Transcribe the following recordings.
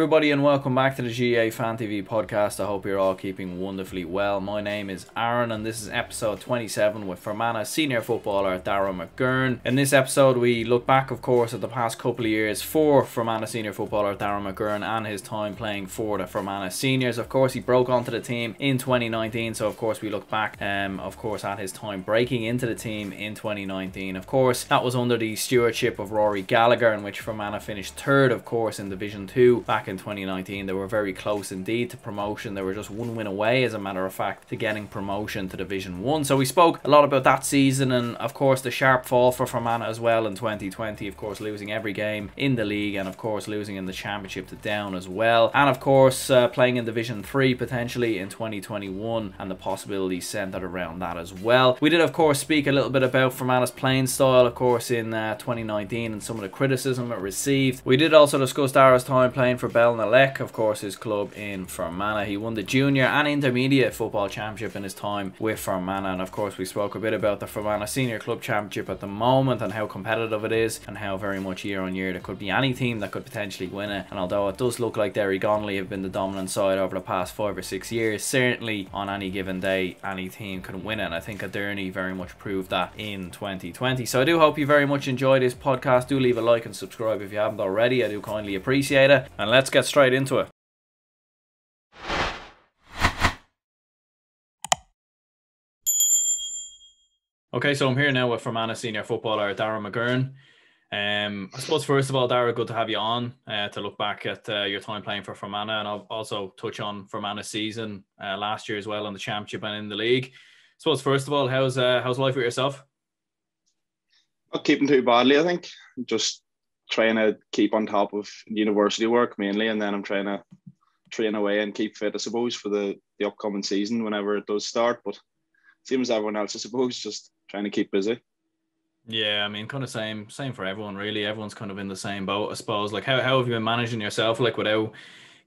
everybody, and welcome back to the GA Fan TV podcast. I hope you're all keeping wonderfully well. My name is Aaron, and this is episode 27 with Fermanagh senior footballer Darragh McGurn. In this episode, we look back, of course, at the past couple of years for Fermanagh senior footballer Darragh McGurn and his time playing for the Fermanagh seniors. Of course, he broke onto the team in 2019, so of course we look back, of course, at his time breaking into the team in 2019. Of course, that was under the stewardship of Rory Gallagher, in which Fermanagh finished third, of course, in Division 2 back in 2019. They were very close indeed to promotion. They were just one win away, as a matter of fact, to getting promotion to Division 1. So we spoke a lot about that season and, of course, the sharp fall for Fermanagh as well in 2020. Of course, losing every game in the league and, of course, losing in the championship to Down as well. And, of course, playing in Division 3 potentially in 2021 and the possibilities centred around that as well. We did, of course, speak a little bit about Fermanagh's playing style, of course, in 2019 and some of the criticism it received. We did also discuss Darragh's time playing for Belnaleck, of course, his club in Fermanagh. He won the junior and intermediate football championship in his time with Fermanagh, and of course we spoke a bit about the Fermanagh senior club championship at the moment and how competitive it is, and how very much year on year there could be any team that could potentially win it. And although it does look like Darragh have been the dominant side over the past 5 or 6 years, certainly on any given day any team can win it, and I think Darragh very much proved that in 2020. So I do hope you very much enjoy this podcast. Do leave a like and subscribe if you haven't already. I do kindly appreciate it, and let's get straight into it. Okay, so I'm here now with Fermanagh senior footballer Darragh McGurn. I suppose first of all, Darragh, good to have you on to look back at your time playing for Fermanagh, and I'll also touch on Fermanagh's season last year as well in the championship and in the league. I suppose first of all, how's life with yourself? Not keeping too badly, I think. Just trying to keep on top of university work mainly, and then I'm trying to train away and keep fit, I suppose, for the upcoming season whenever it does start. But same as everyone else, I suppose, just trying to keep busy. Yeah, I mean, kind of same for everyone, really. Everyone's kind of in the same boat, I suppose. Like, how have you been managing yourself, like, without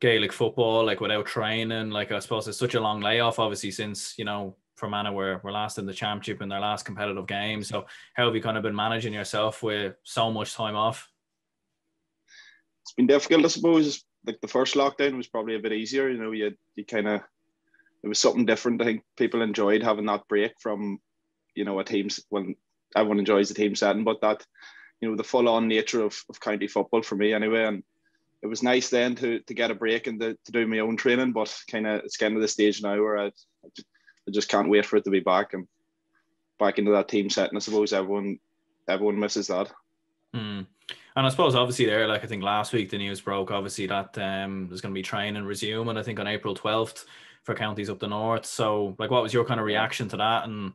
Gaelic football, like, without training? Like, I suppose it's such a long layoff, obviously, since, Fermanagh were last in the championship in their last competitive game. So how have you kind of been managing yourself with so much time off? It's been difficult, I suppose. Like, the first lockdown was probably a bit easier. You kind of, it was something different. I think people enjoyed having that break from, a team's, when everyone enjoys the team setting, but that, the full-on nature of county football for me anyway. And it was nice then to get a break and to do my own training, but kind of it's getting to the stage now where I just can't wait for it to be back and back into that team setting. I suppose everyone misses that. And I suppose obviously there, like, I think last week the news broke, obviously, that there's going to be training resume, and I think on April 12th for counties up the north. So, like, what was your kind of reaction to that? And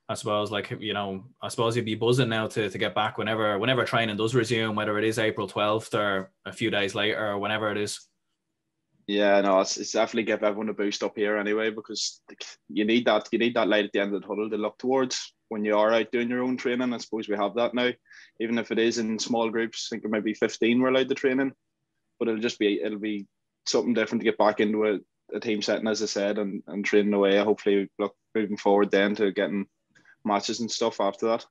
I suppose, like, I suppose you'd be buzzing now to get back whenever training does resume, whether it is April 12th or a few days later or whenever it is. Yeah, no, it's definitely give everyone a boost up here anyway, because you need that light at the end of the tunnel to look towards when you are out doing your own training. I suppose we have that now, even if it is in small groups. I think there might be 15 we're allowed to train in, but it'll be something different to get back into a team setting, as I said, and training away. Hopefully, look moving forward then to getting matches and stuff after that.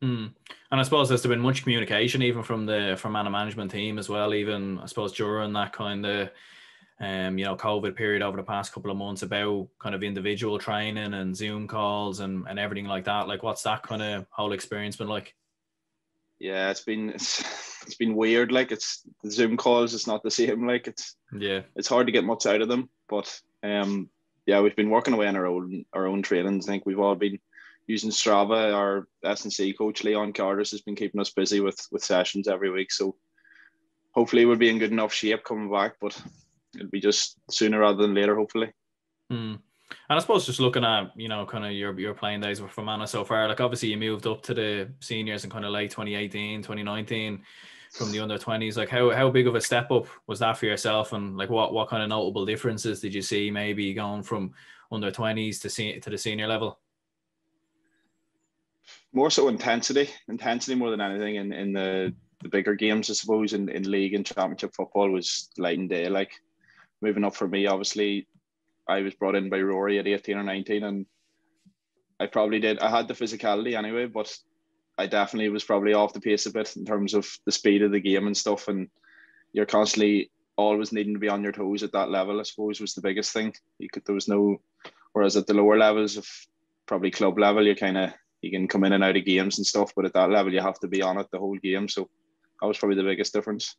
And I suppose there's been much communication even from the Fermanagh management team as well, even I suppose during that kind of COVID period over the past couple of months, about kind of individual training and Zoom calls and everything like that. Like, what's that kind of whole experience been like? Yeah, it's been weird. Like, it's the Zoom calls, it's not the same. Like, it's hard to get much out of them. But we've been working away on our own trainings. I think we've all been using Strava. Our S&C coach Leon Carter's has been keeping us busy with sessions every week. So hopefully we'll be in good enough shape coming back, but it'll be just sooner rather than later, hopefully. And I suppose just looking at, kind of your playing days with Fermanagh so far, like, obviously you moved up to the seniors in kind of late 2018, 2019 from the under 20s. Like, how big of a step up was that for yourself? And, like, what kind of notable differences did you see maybe going from under 20s to the senior level? More so intensity more than anything in the bigger games, I suppose, in league and championship football was light and day. Like, moving up for me, obviously, I was brought in by Rory at 18 or 19, and I had the physicality anyway, but I definitely was probably off the pace a bit in terms of the speed of the game and stuff, and you're constantly always needing to be on your toes at that level, I suppose, was the biggest thing. There was no, whereas at the lower levels of probably club level, you can come in and out of games and stuff, but at that level you have to be on it the whole game. So that was probably the biggest difference.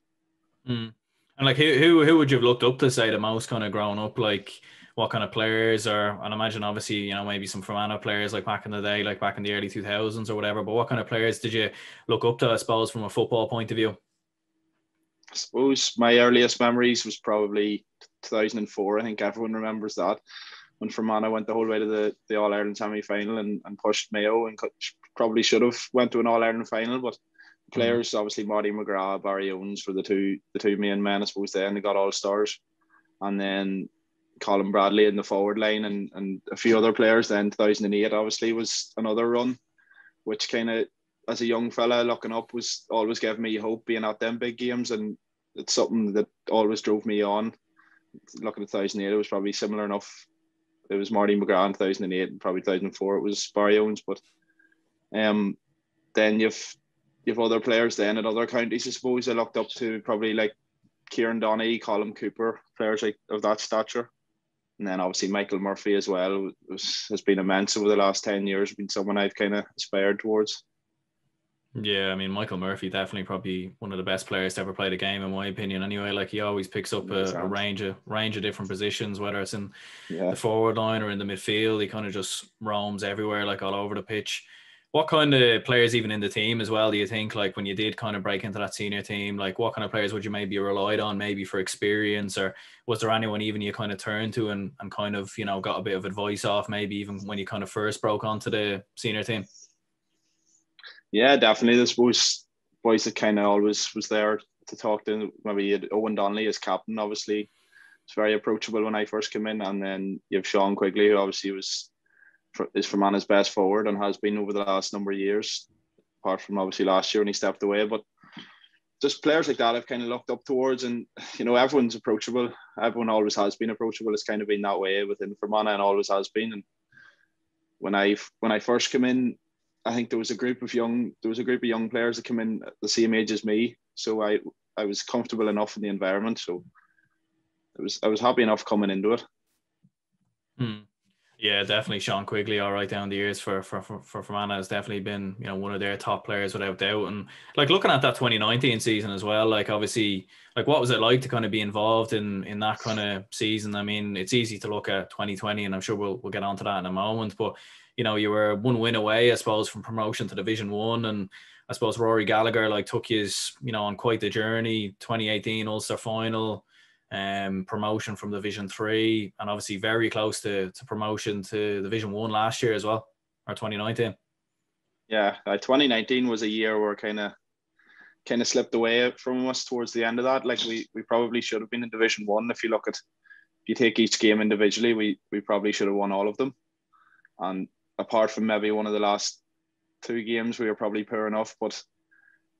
Mm. And like who would you have looked up to, say, the most kind of growing up? Like what kind of players, or and I imagine obviously, you know, maybe some Fermanagh players like back in the day, like back in the early 2000s or whatever, but what kind of players did you look up to, I suppose, from a football point of view? I suppose my earliest memories was probably 2004. I think everyone remembers that, when Fermanagh went the whole way to the All-Ireland semi-final and pushed Mayo, and probably should have went to an All-Ireland final, but players, obviously Marty McGrath, Barry Owens were the two main men, I suppose. Then they got all-stars, and then Colin Bradley in the forward line, and a few other players. Then 2008 obviously was another run, which kind of, as a young fella looking up, was always giving me hope, being at them big games, and it's something that always drove me on. Looking at 2008, it was probably similar enough. It was Marty McGrath in 2008, and probably 2004 it was Barry Owens. But then you've other players then at other counties, I suppose. I looked up to probably like Kieran Donaghy, Colin Cooper, players like of that stature. And then obviously Michael Murphy as well has been immense over the last 10 years, been someone I've kind of aspired towards. Yeah, I mean, Michael Murphy, definitely probably one of the best players to ever play the game, in my opinion. Anyway, like he always picks up a range of different positions, whether it's in the forward line or in the midfield. He kind of just roams everywhere, like all over the pitch. What kind of players, even in the team as well, do you think, like when you did kind of break into that senior team, like what kind of players would you maybe relied on, maybe for experience, or was there anyone even you kind of turned to and kind of, you know, got a bit of advice off, maybe even when you kind of first broke onto the senior team? Yeah, definitely. I suppose boys that kind of always was there to talk to. Maybe you had Owen Donnelly as captain, obviously. It's very approachable when I first came in. And then you have Sean Quigley, who obviously is Fermanagh's best forward and has been over the last number of years, apart from obviously last year when he stepped away. But just players like that I've kind of looked up towards. And, you know, everyone's approachable. Everyone always has been approachable. It's kind of been that way within Fermanagh and always has been. And when I first came in, I think there was a group of young players that came in at the same age as me. So I was comfortable enough in the environment. So I was happy enough coming into it. Yeah, definitely Sean Quigley, all right down the years for Fermanagh, has definitely been, you know, one of their top players without doubt. And like looking at that 2019 season as well, like obviously, like what was it like to kind of be involved in that kind of season? I mean, it's easy to look at 2020, and I'm sure we'll get onto that in a moment, but you know, you were one win away, I suppose, from promotion to Division 1, and I suppose Rory Gallagher like took you, you know, on quite the journey. 2018 Ulster final, promotion from Division 3, and obviously very close to promotion to Division 1 last year as well, or 2019. Yeah, 2019 was a year where kind of slipped away from us towards the end of that. Like we probably should have been in Division 1. If you take each game individually, we probably should have won all of them. And apart from maybe one of the last two games, we were probably poor enough. But,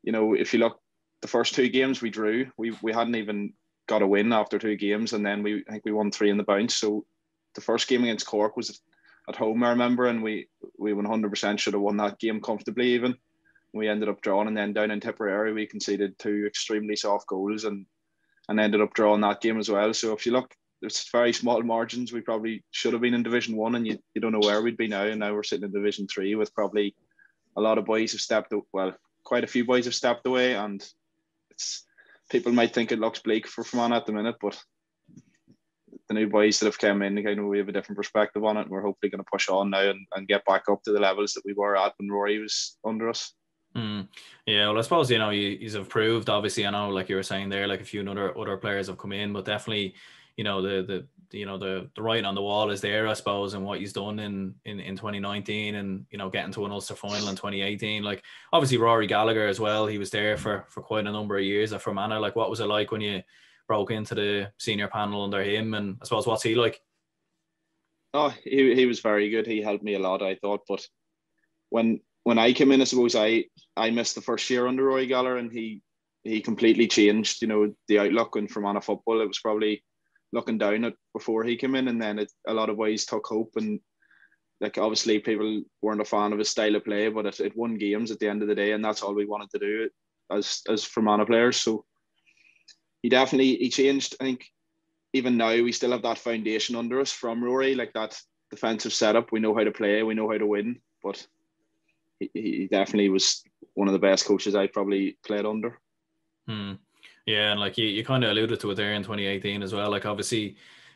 you know, if you look, the first two games we drew, we hadn't even got a win after two games, and then I think we won 3 in the bounce. So the first game against Cork was at home, I remember, and we 100% should have won that game comfortably even. We ended up drawing, and then down in Tipperary we conceded 2 extremely soft goals and ended up drawing that game as well. So if you look, there's very small margins. We probably should have been in Division 1, and you don't know where we'd be now. And now we're sitting in Division 3 with probably a lot of boys have stepped up. Well, quite a few boys have stepped away, and people might think it looks bleak for Fermanagh at the minute, but the new boys that have come in, kind of, we have a different perspective on it, and we're hopefully going to push on now and get back up to the levels that we were at when Rory was under us. Yeah, well, I suppose, you know, you've improved. Obviously, I know, like you were saying there, like a few other players have come in, but definitely, you know, the writing on the wall is there, I suppose, and what he's done in 2019, and you know, getting to an Ulster final in 2018. Like obviously Rory Gallagher as well, he was there for quite a number of years at Fermanagh. Like what was it like when you broke into the senior panel under him, and I suppose what's he like? Oh, he was very good. He helped me a lot, I thought. But when I came in, I suppose I missed the first year under Rory Gallagher, and he completely changed, you know, the outlook on Fermanagh football. It was probably looking down at before he came in, and then a lot of boys took hope, and like obviously people weren't a fan of his style of play, but it won games at the end of the day, and that's all we wanted to do as Fermanagh players. So he changed. I think even now we still have that foundation under us from Rory, like that defensive setup. We know how to play, we know how to win, but he definitely was one of the best coaches I probably played under. Yeah, and like you kind of alluded to it there in 2018 as well. Like obviously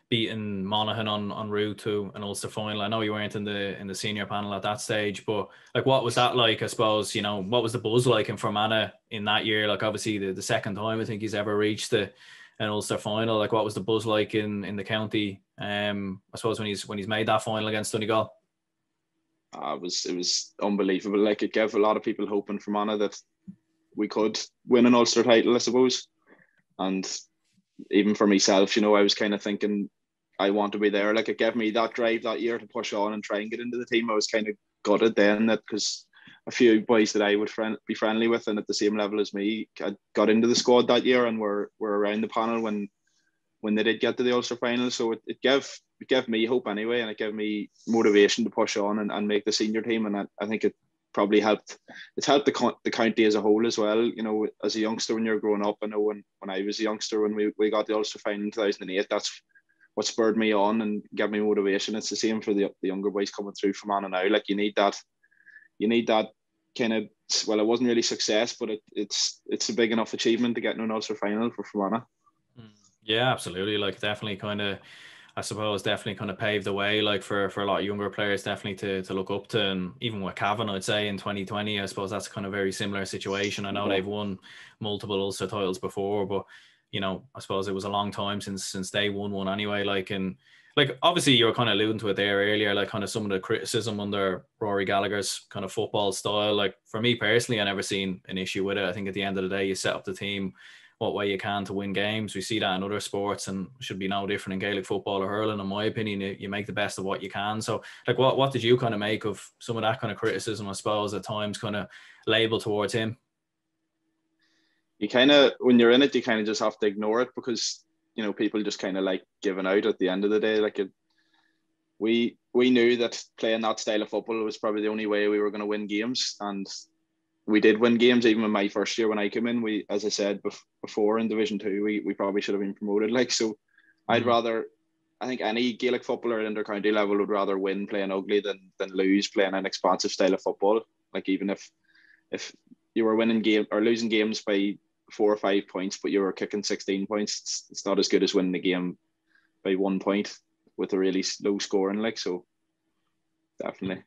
beating Monaghan on route to an Ulster final. I know you weren't in the senior panel at that stage, but like what was that like? I suppose, you know, what was the buzz like in Fermanagh in that year? Like obviously the second time I think he's ever reached an Ulster final. Like what was the buzz like in the county? I suppose when he's made that final against Donegal. It was unbelievable. Like it gave a lot of people hope in Fermanagh that we could win an Ulster title, I suppose. And even for myself, you know, I was kind of thinking I want to be there. Like it gave me that drive that year to push on and try and get into the team. I was kind of gutted then that because a few boys that I would be friendly with and at the same level as me had got into the squad that year and were around the panel when they did get to the Ulster final. So it gave me hope anyway, and it gave me motivation to push on and make the senior team. And I think it probably helped. It's helped the county as a whole as well. You know, as a youngster when you're growing up, I know when I was a youngster when we got the Ulster final in 2008, that's what spurred me on and gave me motivation. It's the same for the younger boys coming through from Fermanagh now. Like you need that kind of, well, it wasn't really success, but it's a big enough achievement to get into an Ulster final for Fermanagh. Yeah, absolutely. Like definitely kind of, I suppose definitely kind of paved the way like for a lot of younger players definitely to look up to. And even with Cavan, I'd say in 2020, I suppose that's kind of very similar situation. I know they've won multiple Ulster titles before, but you know, I suppose it was a long time since they won one anyway. Like obviously you were kind of alluding to it there earlier, like kind of some of the criticism under Rory Gallagher's kind of football style. Like for me personally, I never seen an issue with it. I think at the end of the day, you set up the team what way you can to win games. We see that in other sports and should be no different in Gaelic football or hurling. In my opinion, you make the best of what you can. So like what did you kind of make of some of that kind of criticism, I suppose, at times kind of labeled towards him? You kind of, when you're in it, you kind of just have to ignore it because, you know, people just kind of like giving out at the end of the day. Like we knew that playing that style of football was probably the only way we were going to win games. And we did win games even in my first year when I came in. We, as I said before in Division 2, we probably should have been promoted. Like, so I'd rather, I think any Gaelic footballer at inter-county level would rather win playing ugly than lose playing an expansive style of football. Like even if you were winning game or losing games by 4 or 5 points, but you were kicking 16 points, it's not as good as winning the game by 1 point with a really low scoring. Like, so definitely.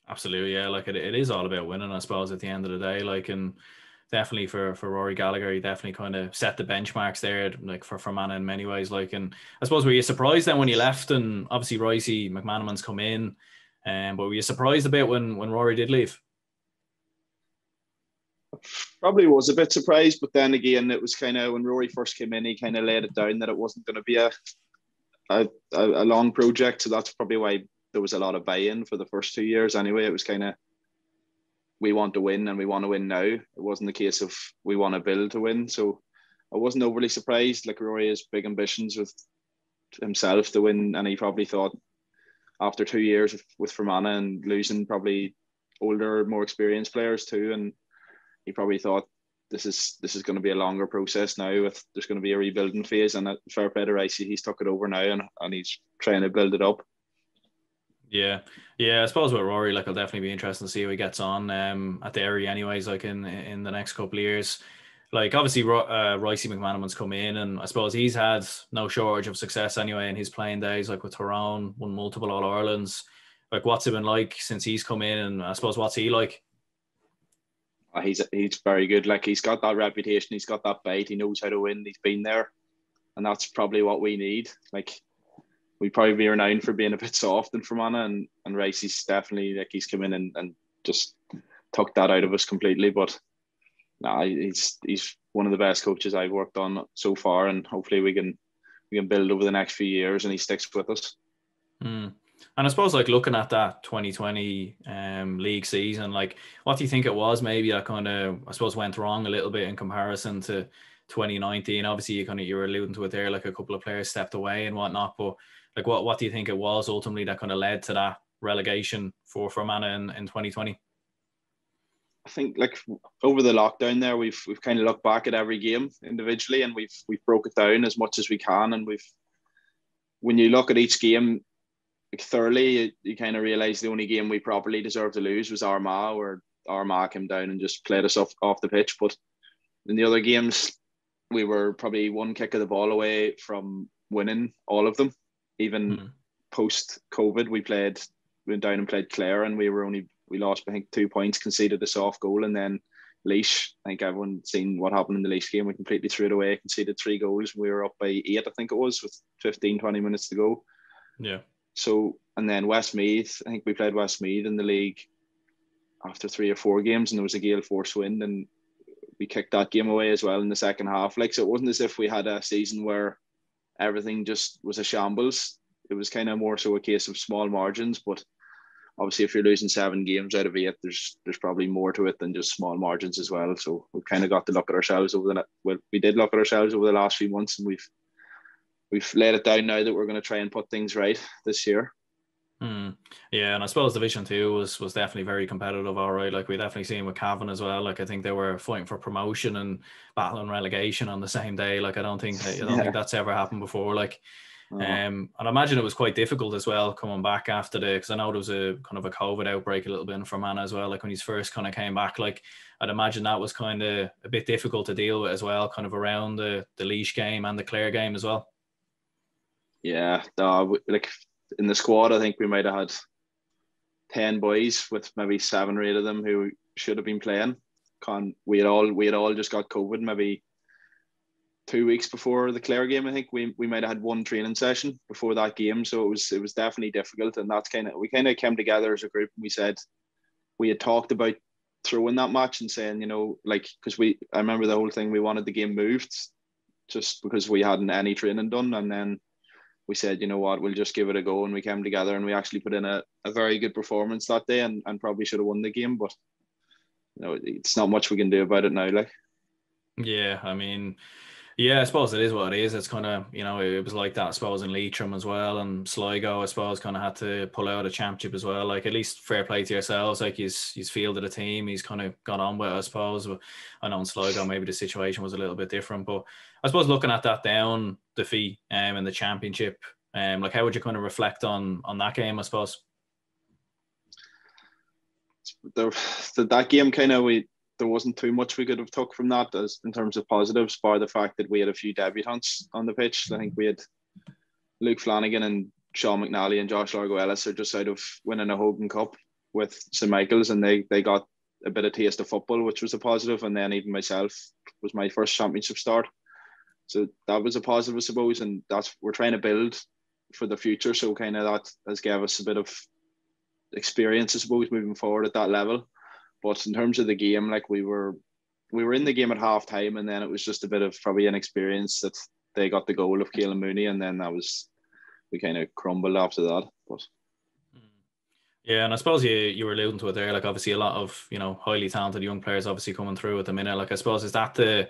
Absolutely, yeah. Like it is all about winning, I suppose, at the end of the day. Like, and definitely for Rory Gallagher, he definitely kind of set the benchmarks there, like for Fermanagh in many ways. Like, and I suppose were you surprised then when you left? And obviously, Ricey McManaman's come in, but were you surprised a bit when Rory did leave? Probably was a bit surprised, but then again, it was kind of when Rory first came in, he kind of laid it down that it wasn't going to be a long project. So that's probably why there was a lot of buy-in for the first 2 years. Anyway, it was kind of, we want to win and we want to win now. It wasn't the case of we want to build to win. So I wasn't overly surprised. Like Rory has big ambitions with himself to win, and he probably thought after 2 years with Fermanagh and losing probably older, more experienced players too, and he probably thought this is going to be a longer process now. There's going to be a rebuilding phase, and at fair play to Ricey, he's took it over now and he's trying to build it up. Yeah, I suppose with Rory, like, it'll definitely be interesting to see how he gets on at the area anyways, like in the next couple of years. Like, obviously, Ricey McManaman's come in, and I suppose he's had no shortage of success anyway in his playing days, like with Tyrone, won multiple All-Irelands. Like, what's it been like since he's come in, and I suppose what's he like? He's very good. Like, he's got that reputation, he's got that bite, he knows how to win, he's been there, and that's probably what we need. Like, we'd probably be renowned for being a bit soft in Fermanagh, and Ricey's definitely, like, he's come in and just took that out of us completely. But nah, he's one of the best coaches I've worked on so far, and hopefully we can build over the next few years and he sticks with us. And I suppose, like, looking at that 2020 league season, like, what do you think it was maybe that kind of, I suppose, went wrong a little bit in comparison to 2019? Obviously, you were alluding to it there, like a couple of players stepped away and whatnot, but like, what do you think it was ultimately that kind of led to that relegation for Fermanagh in 2020? I think like over the lockdown there, we've kind of looked back at every game individually, and we've broke it down as much as we can. And when you look at each game like thoroughly, you kind of realise the only game we properly deserved to lose was Armagh, where Armagh came down and just played us off the pitch. But in the other games, we were probably one kick of the ball away from winning all of them. Even post COVID, we went down and played Clare, and we lost, I think, 2 points, conceded a soft goal, and then Laois, I think everyone's seen what happened in the Laois game. We completely threw it away, conceded 3 goals. We were up by 8, I think it was, with 15, 20 minutes to go. Yeah. So, and then Westmeath, I think we played Westmeath in the league after 3 or 4 games, and there was a gale force wind, and we kicked that game away as well in the second half. Like, so it wasn't as if we had a season where everything just was a shambles. It was kind of more so a case of small margins, but obviously, if you're losing 7 games out of 8, there's probably more to it than just small margins as well. So we've kind of got to look at ourselves we did look at ourselves over the last few months, and we've laid it down now that we're going to try and put things right this year. Yeah, and I suppose Division 2 was definitely very competitive. All right, like we definitely seen with Cavan as well. Like I think they were fighting for promotion and battling relegation on the same day. Like I don't think that's ever happened before. Like. And I imagine it was quite difficult as well coming back after because I know there was a kind of a COVID outbreak a little bit in Fermanagh as well. Like when he's first kind of came back, like I'd imagine that was kind of a bit difficult to deal with as well, kind of around the Laois game and the Clare game as well. Yeah, like in the squad, I think we might have had 10 boys with maybe 7 or 8 of them who should have been playing. We had all just got COVID maybe 2 weeks before the Clare game. I think we might have had 1 training session before that game, so it was definitely difficult. And that's we kind of came together as a group, and we said we had talked about throwing that match and saying, you know, like because I remember the whole thing, we wanted the game moved just because we hadn't any training done, and then we said, you know what, we'll just give it a go, and we came together and we actually put in a very good performance that day, and probably should have won the game, but you know, it's not much we can do about it now. Like, yeah, I mean. Yeah, I suppose it is what it is. It's kind of, you know, it was like that, I suppose, in Leitrim as well. And Sligo, I suppose, kind of had to pull out a championship as well. Like, at least fair play to yourselves. Like, he's fielded a team. He's kind of got on with it, I suppose. But I know in Sligo, maybe the situation was a little bit different. But I suppose looking at that down defeat in the championship, like, how would you kind of reflect on that game, I suppose? That game kind of, there wasn't too much we could have took from that as in terms of positives, bar the fact that we had a few debutants on the pitch. I think we had Luke Flanagan and Sean McNally and Josh Largo-Ellis are just out of winning a Hogan Cup with St Michael's, and they got a bit of taste of football, which was a positive. And then even myself was my first championship start, so that was a positive, I suppose. And we're trying to build for the future, so kind of that has gave us a bit of experience, I suppose, moving forward at that level. But in terms of the game, like we were in the game at half time, and then it was just a bit of probably inexperience that they got the goal of Caelan Mooney, and then we kind of crumbled after that. But yeah, and I suppose you were alluding to it there, like obviously a lot of, you know, highly talented young players obviously coming through at the minute. Like I suppose, is that the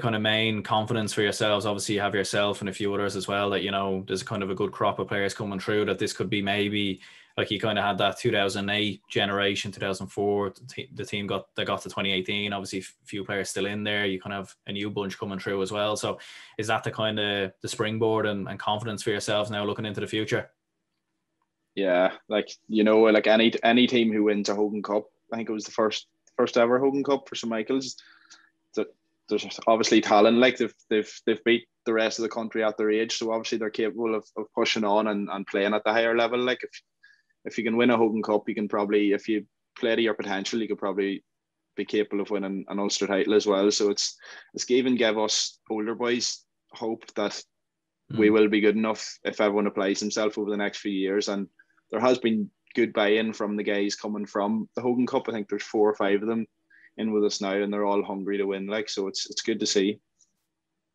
kind of main confidence for yourselves? Obviously you have yourself and a few others as well, that, you know, there's kind of a good crop of players coming through, that this could be maybe like you kind of had that 2008 generation, 2004, the team got to 2018. Obviously, a few players still in there. You kind of have a new bunch coming through as well. So is that the kind of the springboard and confidence for yourselves now looking into the future? Yeah, like, you know, like any team who wins a Hogan Cup, I think it was the first ever Hogan Cup for St Michael's. There's obviously talent. Like they've beat the rest of the country at their age, so obviously they're capable of pushing on and playing at the higher level. Like if you can win a Hogan Cup, you can probably, if you play to your potential, you could probably be capable of winning an Ulster title as well. So it's even give us older boys hope that we will be good enough if everyone applies himself over the next few years. And there has been good buy-in from the guys coming from the Hogan Cup. I think there's 4 or 5 of them in with us now, and they're all hungry to win. Like, so it's good to see.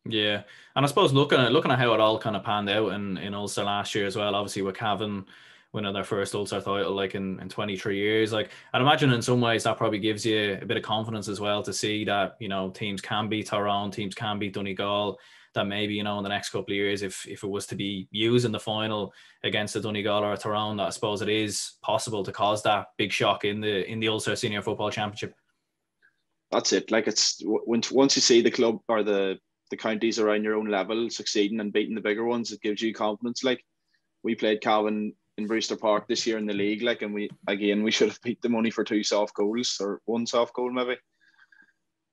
Yeah, and I suppose looking at how it all kind of panned out in Ulster last year as well. Obviously with Cavan winning their first Ulster title like in 23 years. Like, I'd imagine in some ways that probably gives you a bit of confidence as well to see that, you know, teams can beat Tyrone, teams can beat Donegal, that maybe, you know, in the next couple of years, if it was to be used in the final against a Donegal or a Tyrone, that I suppose it is possible to cause that big shock in the Ulster Senior Football Championship. that's it. Like it's once you see the club or the counties around your own level succeeding and beating the bigger ones, it gives you confidence. Like we played Cavan in Brewster Park this year in the league, like, and we should have beat them only for 2 soft goals or 1 soft goal maybe.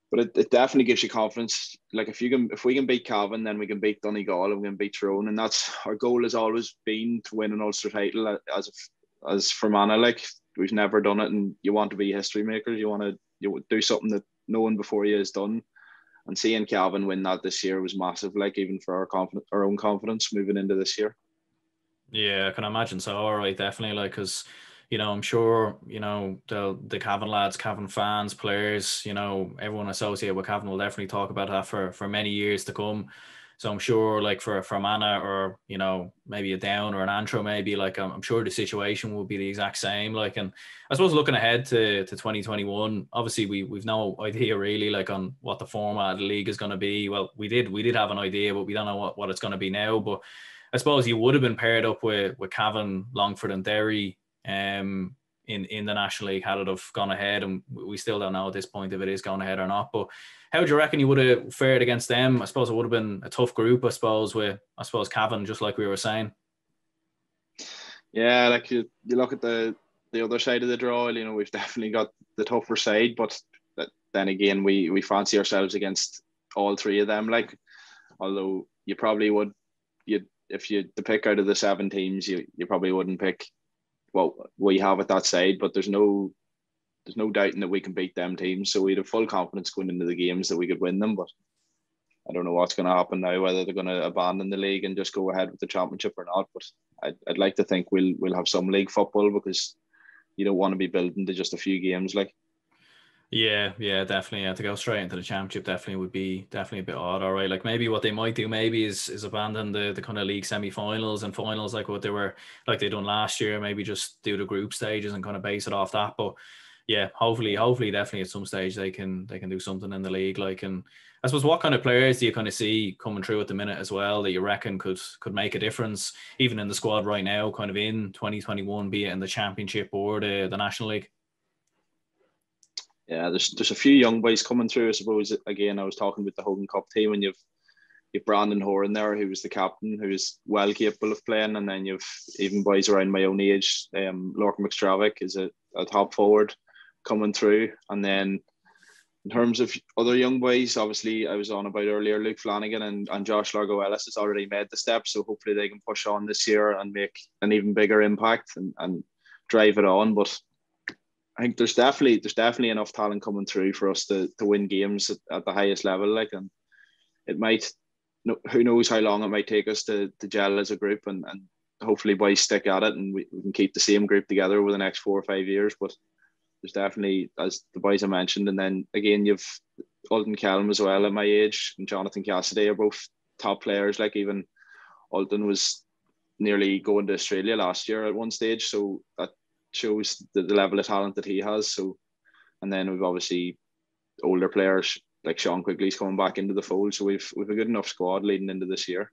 But it definitely gives you confidence. Like if we can beat Cavan, then we can beat Donegal and we can beat Tyrone, and that's our goal has always been to win an Ulster title as Fermanagh. Like we've never done it, and you want to be history makers. You want to do something that no one before you has done. And seeing Cavan win that this year was massive. Like even for our own confidence moving into this year. Yeah, I can imagine so. All right, definitely. Like, because I'm sure the Cavan lads, Cavan fans, players, everyone associated with Cavan will definitely talk about that for many years to come. So I'm sure, like for Fermanagh or maybe a Down or an Antrim, maybe like I'm sure the situation will be the exact same. Like, and I suppose looking ahead to 2021, obviously we've no idea really like on what the format of the league is going to be. Well, we did have an idea, but we don't know what it's going to be now. But I suppose you would have been paired up with Cavan, Longford, and Derry in the National League had it have gone ahead, and we still don't know at this point if it is going ahead or not. But how do you reckon you would have fared against them? I suppose it would have been a tough group, I suppose, with Cavan, just like we were saying. Yeah, like you look at the other side of the draw, we've definitely got the tougher side, but then again, we fancy ourselves against all 3 of them. Like, although you probably would, if you to pick out of the 7 teams, you probably wouldn't pick what we have at that side, but there's no doubting that we can beat them teams. So we'd have full confidence going into the games that we could win them. But I don't know what's going to happen now, whether they're going to abandon the league and just go ahead with the championship or not. But I'd like to think we'll have some league football, because you don't want to be building to just a few games. Like, yeah, definitely. Yeah, to go straight into the championship definitely would be a bit odd. All right, like maybe what they might do maybe is abandon the kind of league semi-finals and finals like what they done last year. Maybe just do the group stages and kind of base it off that. But yeah, hopefully, definitely at some stage they can do something in the league. Like, and I suppose what kind of players do you kind of see coming through at the minute as well that you reckon could make a difference even in the squad right now, kind of in 2021, be it in the championship or the National League? Yeah, there's a few young boys coming through. I suppose again, I was talking with the Hogan Cup team, and you've Brandon Horan there, who was the captain, who's well capable of playing, and then you've even boys around my own age. Lorcan McStravick is a top forward coming through, and then in terms of other young boys, obviously I was on about earlier, Luke Flanagan and Josh Largo Ellis has already made the step, so hopefully they can push on this year and make an even bigger impact and drive it on. But I think there's definitely enough talent coming through for us to win games at the highest level. Like, and it might, who knows how long it might take us to gel as a group, and hopefully boys stick at it, and we can keep the same group together over the next 4 or 5 years. But there's definitely, as the boys I mentioned, and then again you've Alton Kelm as well at my age, and Jonathan Cassidy are both top players. Like, even Alton was nearly going to Australia last year at one stage, so that shows the level of talent that he has. So, and then we've obviously older players like Sean Quigley's coming back into the fold, so we've a good enough squad leading into this year.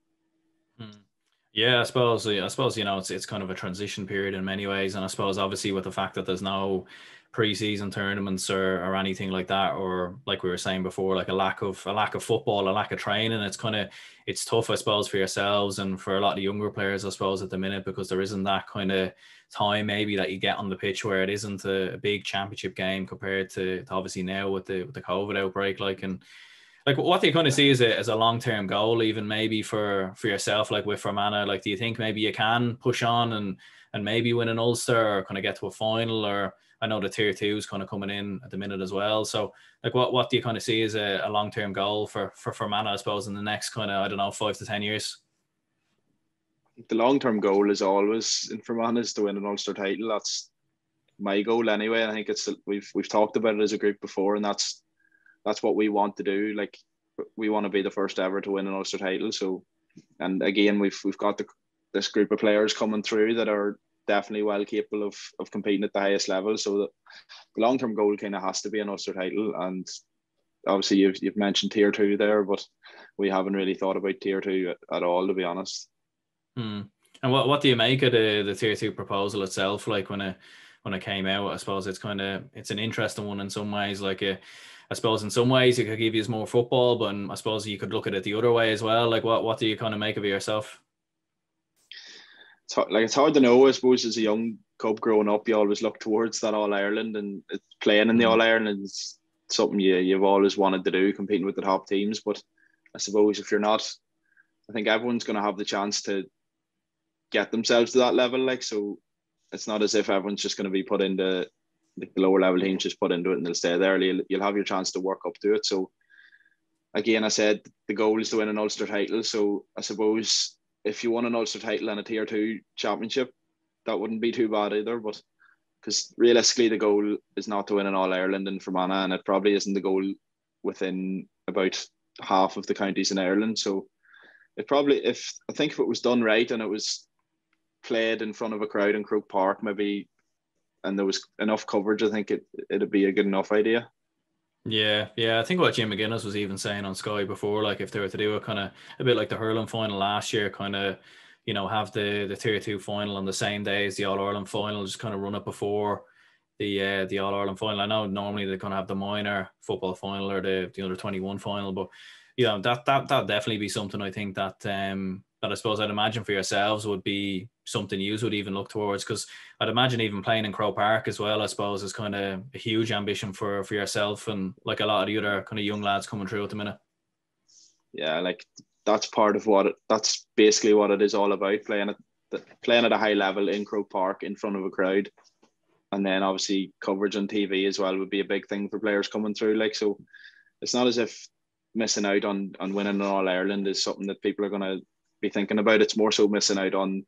Yeah, I suppose it's kind of a transition period in many ways, and I suppose obviously with the fact that there's no pre-season tournaments or anything like that, or like we were saying before, like a lack of football, a lack of training, it's tough, I suppose, for yourselves and for a lot of younger players, I suppose, at the minute, because there isn't that kind of time maybe that you get on the pitch where it isn't a big championship game compared to obviously now with the COVID outbreak. Like, what do you kind of see as a long-term goal, even maybe for yourself, like with Fermanagh? Like, do you think maybe you can push on and maybe win an Ulster or kind of get to a final? Or I know the Tier 2 is kind of coming in at the minute as well. So, like, what do you kind of see as a long-term goal for Fermanagh, I suppose, in the next kind of, I don't know, 5 to 10 years? The long-term goal is always in Fermanagh is to win an Ulster title. That's my goal anyway. And I think we've talked about it as a group before, and that's what we want to do. Like, we want to be the first ever to win an Ulster title. So, and again, we've got this group of players coming through that are definitely well capable of competing at the highest level. So the long-term goal kind of has to be an Ulster title. And obviously you've mentioned Tier 2 there, but we haven't really thought about Tier 2 at all, to be honest. And what do you make of the Tier 2 proposal itself? Like, when it came out, I suppose it's an interesting one in some ways. Like, I suppose in some ways it could give you more football, but I suppose you could look at it the other way as well. Like what do you kind of make of it yourself? It's hard to know. I suppose as a young cub growing up, you always look towards that All Ireland, and playing in the All Ireland is something you've always wanted to do, competing with the top teams. But I suppose if you're not, I think everyone's going to have the chance to get themselves to that level. Like, so it's not as if everyone's just going to be put into the lower level teams, just put into it and they'll stay there. You'll have your chance to work up to it. So again, I said the goal is to win an Ulster title. So I suppose if you won an Ulster title and a Tier 2 championship, that wouldn't be too bad either. But because realistically, the goal is not to win an All Ireland in Fermanagh, and it probably isn't the goal within about half of the counties in Ireland. So it probably, if it was done right and it was played in front of a crowd in Croke Park, maybe, and there was enough coverage, I think it'd be a good enough idea. Yeah. I think what Jim McGuinness was even saying on Sky before, like if they were to do it kind of a bit like the hurling final last year, kind of, have the Tier 2 final on the same day as the All Ireland final, just kind of run it before the All Ireland final. I know normally they're going to have the minor football final or the under 21 final, but that definitely be something I think that that I suppose I'd imagine for yourselves would be something you would even look towards, because I'd imagine even playing in Croke Park as well, I suppose, is kind of a huge ambition for yourself and like a lot of the other kind of young lads coming through at the minute. Yeah, like that's part of that's basically what it is all about, playing at a high level in Croke Park in front of a crowd. And then obviously coverage on TV as well would be a big thing for players coming through. Like, so it's not as if missing out on winning an All Ireland is something that people are going to be thinking about. It's more so missing out on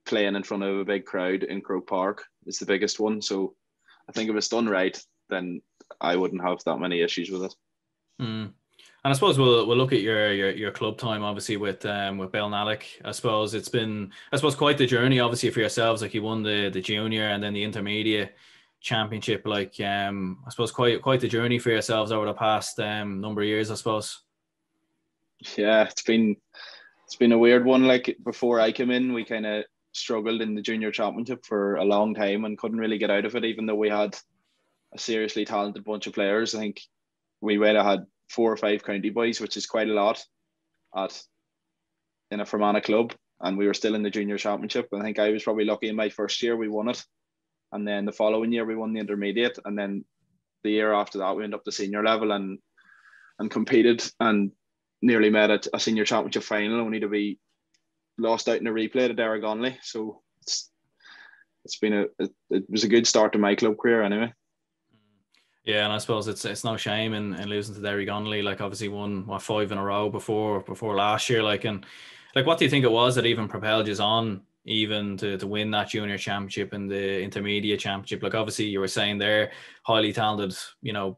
playing in front of a big crowd in Croke Park is the biggest one. So I think if it's done right, then I wouldn't have that many issues with it. And I suppose we'll look at your club time, obviously, with Belnaleck. I suppose it's been quite the journey, obviously, for yourselves. Like, you won the junior and then the intermediate championship. Like, I suppose quite the journey for yourselves over the past number of years, I suppose. Yeah, it's been a weird one. Like, before I came in, we kind of struggled in the junior championship for a long time and couldn't really get out of it, even though we had a seriously talented bunch of players. I think we might have had 4 or 5 county boys, which is quite a lot in a Fermanagh club, and we were still in the junior championship. I think I was probably lucky in my first year we won it, and then the following year we won the intermediate, and then the year after that we went up to senior level and competed and nearly made it a senior championship final, only to be lost out in a replay to Darragh. So it was a good start to my club career anyway. Yeah, and I suppose it's no shame in losing to Darragh. Like, obviously won 5 in a row before last year. Like, and like, what do you think it was that even propelled you on even to win that junior championship and the intermediate championship? Like, obviously you were saying there, highly talented,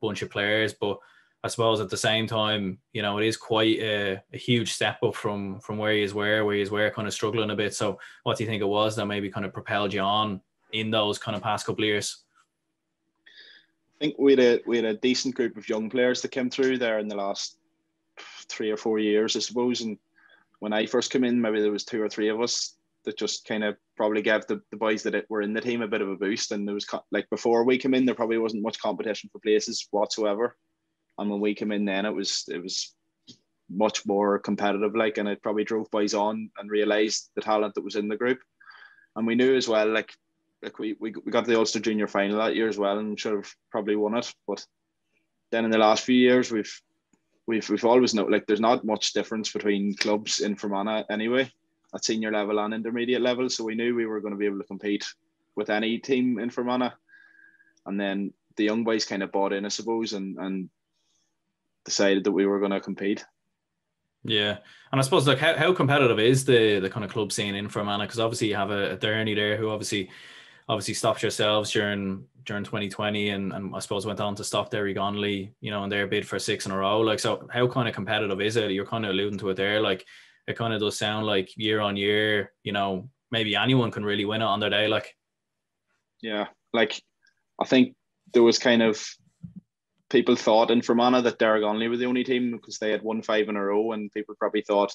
bunch of players, but I suppose at the same time, it is quite a huge step up from where you were kind of struggling a bit. So what do you think it was that maybe kind of propelled you on in those kind of past couple of years? I think we had a decent group of young players that came through there in the last 3 or 4 years, I suppose. And when I first came in, maybe there was 2 or 3 of us that just kind of probably gave the boys that were in the team a bit of a boost. And there was, like, before we came in, there probably wasn't much competition for places whatsoever. And when we came in, then it was much more competitive, like, and it probably drove boys on and realised the talent that was in the group. And we knew as well, like we got the Ulster Junior final that year as well, and should have probably won it. But then in the last few years, we've always known, like, there's not much difference between clubs in Fermanagh anyway, at senior level and intermediate level. So we knew we were going to be able to compete with any team in Fermanagh. And then the young boys kind of bought in, I suppose, and decided that we were going to compete. Yeah, and I suppose, like, how competitive is the kind of club scene in Fermanagh? Because obviously you have a Darragh there who obviously stopped yourselves during 2020, and I suppose went on to stop Darragh, in their bid for 6 in a row. Like, so how kind of competitive is it? You're kind of alluding to it there. Like, it kind of does sound like year on year, maybe anyone can really win it on their day. Like, yeah, like, I think there was kind of, people thought in Fermanagh that Darragh were the only team because they had won 5 in a row, and people probably thought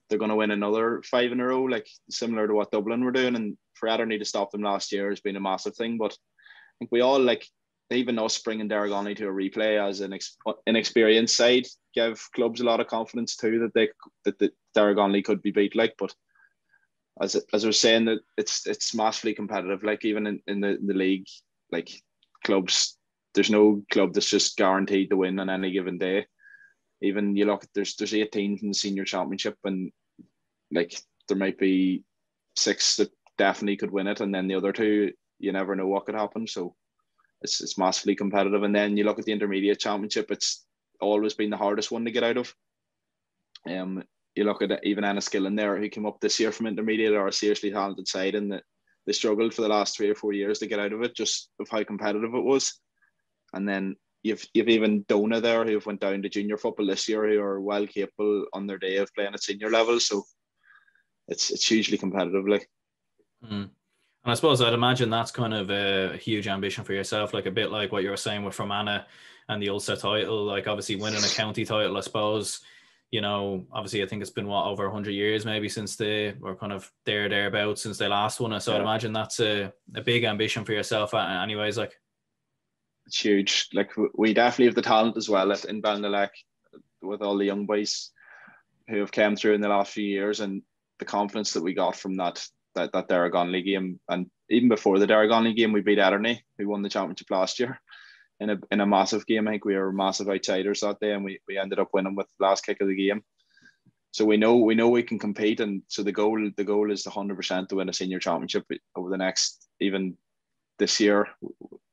they're going to win another 5 in a row, like similar to what Dublin were doing. And for Darragh to stop them last year has been a massive thing. But I think we all, like, even us bringing Darragh to a replay as an inexperienced side gave clubs a lot of confidence too that Darragh could be beat. Like, but as I was saying, that it's massively competitive. Like, even in the league, like, clubs, there's no club that's just guaranteed to win on any given day. Even you look at there's 8 teams in the senior championship, and like there might be 6 that definitely could win it, and then the other 2, you never know what could happen. So it's massively competitive. And then you look at the intermediate championship, it's always been the hardest one to get out of. You look at even Enniskillen there, who came up this year from intermediate, are a seriously talented side, and they struggled for the last 3 or 4 years to get out of it, just of how competitive it was. And then you've even Dona there, who have went down to junior football this year, who are well capable on their day of playing at senior level. So it's hugely competitive. Like. And I suppose I'd imagine that's kind of a huge ambition for yourself, like a bit like what you were saying with Fermanagh and the Ulster title, like obviously winning a county title, I suppose. You know, obviously I think it's been over 100 years maybe since they were kind of thereabouts since they last won it. So I'd imagine that's a big ambition for yourself anyways. Like, it's huge. Like, we definitely have the talent as well in Belnaleck, with all the young boys who have come through in the last few years, and the confidence that we got from that Darragh game. And even before the Darragh game, we beat Darragh, who won the championship last year, in a massive game. I think we were massive outsiders that day, and we ended up winning with the last kick of the game. So we know we can compete, and so the goal is 100% to win a senior championship over the next, even this year.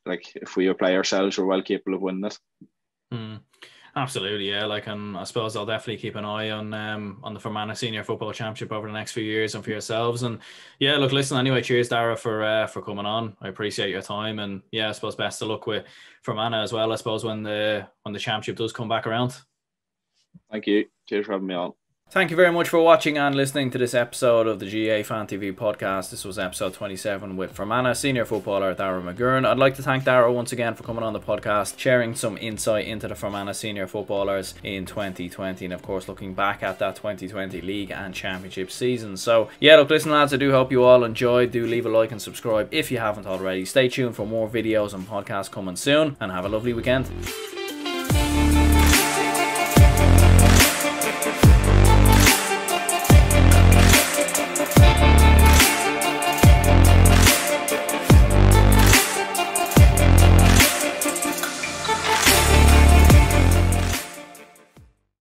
Like, if we apply ourselves, we're well capable of winning it. Absolutely, yeah. Like, and I suppose I'll definitely keep an eye on the Fermanagh Senior Football Championship over the next few years, and for yourselves. And yeah, look, listen, anyway, cheers, Darragh, for coming on. I appreciate your time, and yeah, I suppose best of luck with Fermanagh as well, I suppose, when the championship does come back around. Thank you. Cheers for having me on. Thank you very much for watching and listening to this episode of the GA Fan TV podcast. This was episode 27 with Fermanagh senior footballer Darragh McGurn. I'd like to thank Darragh once again for coming on the podcast, sharing some insight into the Fermanagh senior footballers in 2020, and of course looking back at that 2020 league and championship season. So yeah, look, listen lads, I do hope you all enjoyed. Do leave a like and subscribe if you haven't already. Stay tuned for more videos and podcasts coming soon, and have a lovely weekend.